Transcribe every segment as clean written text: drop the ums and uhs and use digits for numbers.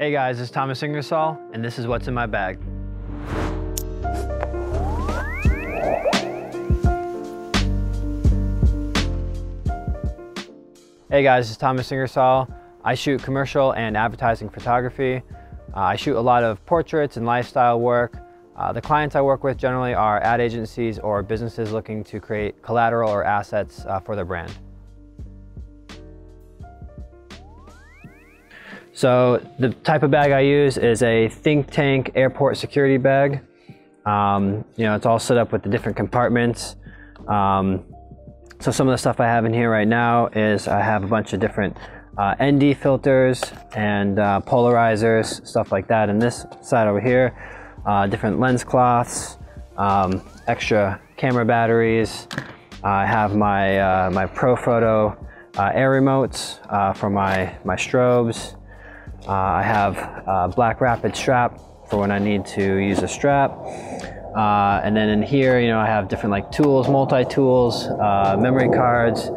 Hey guys, it's Thomas Ingersoll, and this is what's in my bag. Hey guys, it's Thomas Ingersoll. I shoot commercial and advertising photography. I shoot a lot of portraits and lifestyle work. The clients I work with generally are ad agencies or businesses looking to create collateral or assets for their brand. So the type of bag I use is a think tank airport security bag. It's all set up with the different compartments. So some of the stuff I have in here right now is I have a bunch of different ND filters and polarizers, stuff like that. And this side over here, different lens cloths, extra camera batteries. I have my Pro Photo air remotes for my strobes. I have a black rapid strap for when I need to use a strap. And then in here, I have different tools, multi-tools, memory cards.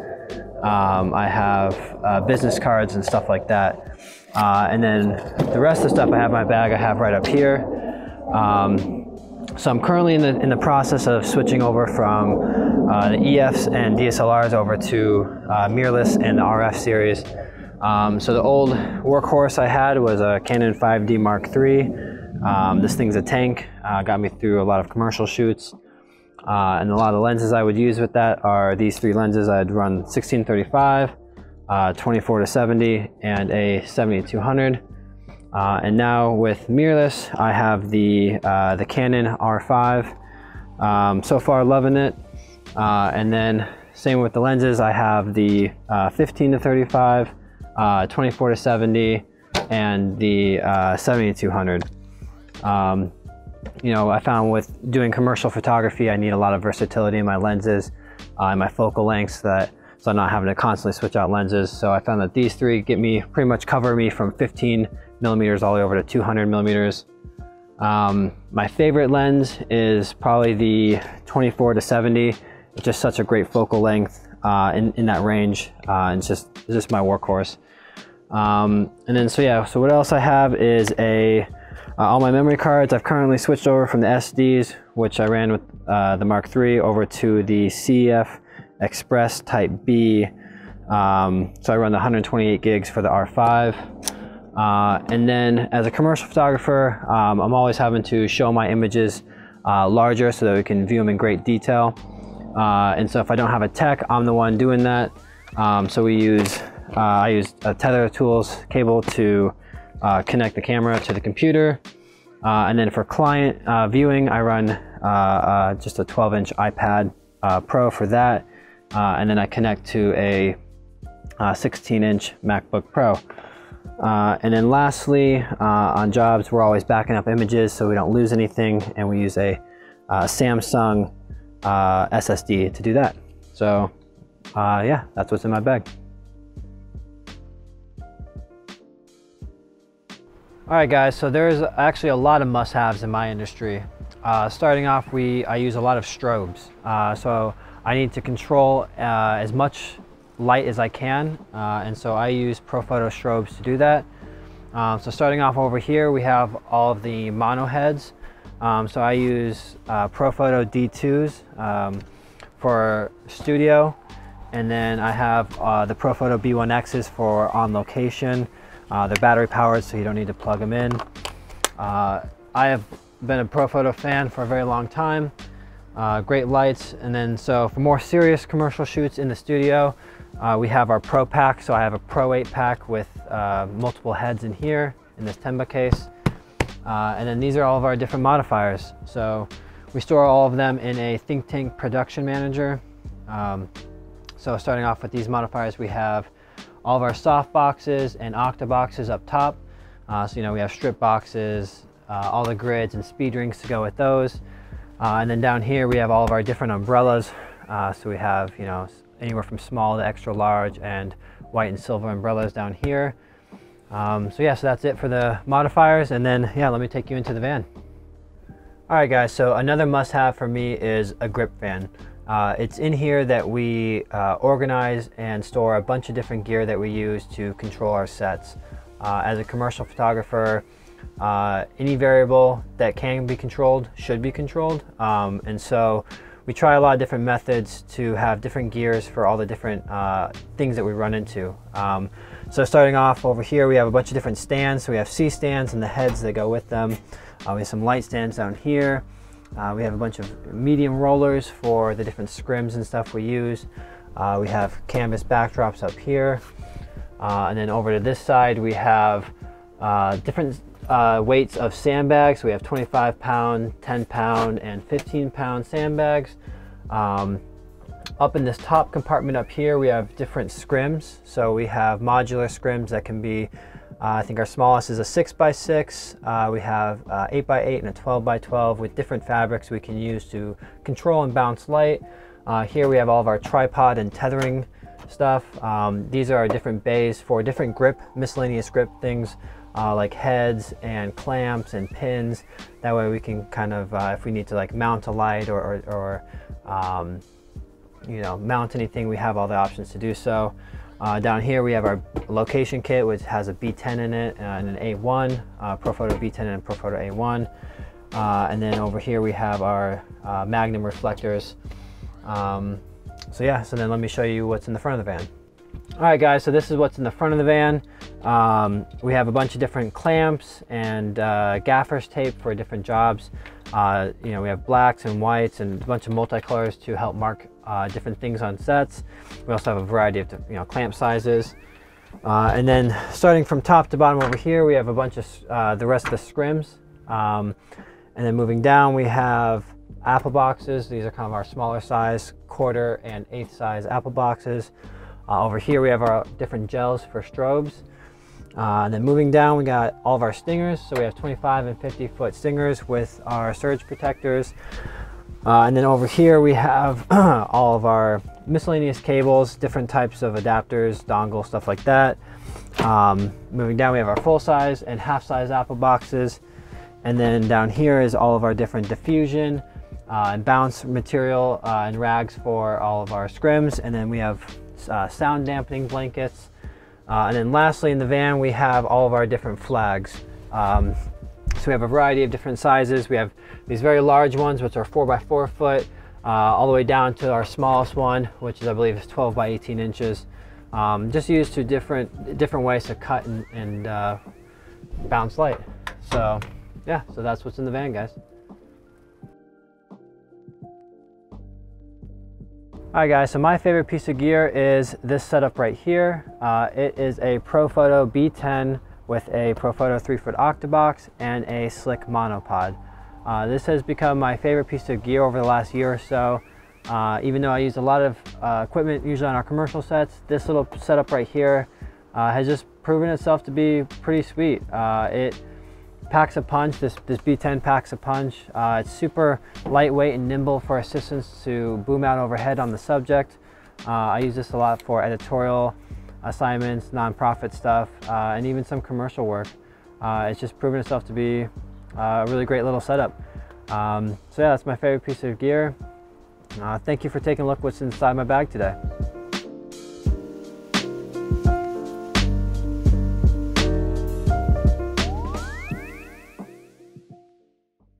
I have business cards and stuff like that. And then the rest of the stuff I have in my bag, I have right up here. So I'm currently in the process of switching over from the EFs and DSLRs over to mirrorless and the RF series. So the old workhorse I had was a Canon 5D Mark III. This thing's a tank, got me through a lot of commercial shoots. And a lot of the lenses I would use with that are these three lenses. I'd run 16-35, 24-70, and a 70-200. And now with mirrorless, I have the Canon R5. So far loving it. And then same with the lenses, I have the 15-35, 24-70, and the 70-200. I found with doing commercial photography, I need a lot of versatility in my lenses and my focal lengths, so I'm not having to constantly switch out lenses. So I found that these three pretty much cover me from 15 millimeters all the way over to 200 millimeters. My favorite lens is probably the 24-70. It's just such a great focal length in that range. It's just my workhorse. And then so what else I have is all my memory cards. I've currently switched over from the SDs, which I ran with the Mark III, over to the CF Express Type B. So I run the 128 gigs for the R5. And then as a commercial photographer, I'm always having to show my images larger so that we can view them in great detail. And so if I don't have a tech, I'm the one doing that. So I use a Tether Tools cable to connect the camera to the computer. And then for client viewing, I run just a 12-inch iPad Pro for that. And then I connect to a 16-inch MacBook Pro. And then lastly, on jobs, we're always backing up images so we don't lose anything. And we use a Samsung SSD to do that. So yeah, that's what's in my bag. All right guys, so there's actually a lot of must-haves in my industry. Starting off, I use a lot of strobes. So I need to control as much light as I can, and so I use Pro Photo strobes to do that. So starting off over here, we have all of the mono heads. So I use Pro Photo D2s for studio, and then I have the Pro Photo B1Xs for on location. They're battery powered, so you don't need to plug them in. I have been a Pro Photo fan for a very long time. Great lights. And then so for more serious commercial shoots in the studio, we have our Pro Pack. So I have a Pro 8 pack with multiple heads in here in this Tenba case. And then these are all of our different modifiers. So we store all of them in a think tank production manager. So starting off with these modifiers, we have all of our soft boxes and octa boxes up top. So we have strip boxes, all the grids and speed rings to go with those. And then down here we have all of our different umbrellas. So we have anywhere from small to extra large and white and silver umbrellas down here. So that's it for the modifiers. And then let me take you into the van. All right guys, so another must-have for me is a grip fan. It's in here that we organize and store a bunch of different gear that we use to control our sets. As a commercial photographer, any variable that can be controlled should be controlled. And so we try a lot of different methods to have different gears for all the different things that we run into. So starting off over here, we have a bunch of different stands. So we have C stands and the heads that go with them. We have some light stands down here. We have a bunch of medium rollers for the different scrims and stuff we use. We have canvas backdrops up here. And then over to this side, we have different weights of sandbags. We have 25-pound, 10-pound, and 15-pound sandbags. Up in this top compartment up here, we have different scrims. So we have modular scrims that can be, I think our smallest is a 6x6. We have 8x8 and a 12x12 with different fabrics we can use to control and bounce light. Here we have all of our tripod and tethering stuff. These are our different bays for different grip, miscellaneous grip things like heads and clamps and pins. That way we can kind of, if we need to like mount a light or you know, mount anything, we have all the options to do so. Down here we have our location kit, which has a B10 in it and an A1, Profoto B10 and Profoto A1. And then over here we have our Magnum reflectors. So yeah, so then let me show you what's in the front of the van. All right guys, so this is what's in the front of the van. We have a bunch of different clamps and gaffer's tape for different jobs. You know, we have blacks and whites and a bunch of multicolors to help mark different things on sets. We also have a variety of, you know, clamp sizes. And then starting from top to bottom over here, we have a bunch of the rest of the scrims. And then moving down, we have apple boxes. These are kind of our smaller size, 1/4 and 1/8 size apple boxes. Over here, we have our different gels for strobes. And then moving down, we got all of our stingers. So we have 25 and 50-foot stingers with our surge protectors. And then over here, we have all of our miscellaneous cables, different types of adapters, dongles, stuff like that. Moving down, we have our full size and half size apple boxes. And then down here is all of our different diffusion and bounce material and rags for all of our scrims. And then we have sound dampening blankets. And then lastly in the van, we have all of our different flags. So we have a variety of different sizes. We have these very large ones, which are 4x4 foot, all the way down to our smallest one, which is, I believe, is 12 by 18 inches. Just used to different ways to cut and bounce light. So yeah, so that's what's in the van, guys. Alright guys, so my favorite piece of gear is this setup right here. It is a Profoto B10 with a Profoto 3-foot octabox and a slick monopod. This has become my favorite piece of gear over the last year or so. Even though I use a lot of equipment usually on our commercial sets, this little setup right here has just proven itself to be pretty sweet. It packs a punch. This B10 packs a punch. It's super lightweight and nimble for assistance to boom out overhead on the subject. I use this a lot for editorial assignments, nonprofit stuff, and even some commercial work. It's just proven itself to be a really great little setup. So yeah, that's my favorite piece of gear. Thank you for taking a look what's inside my bag today.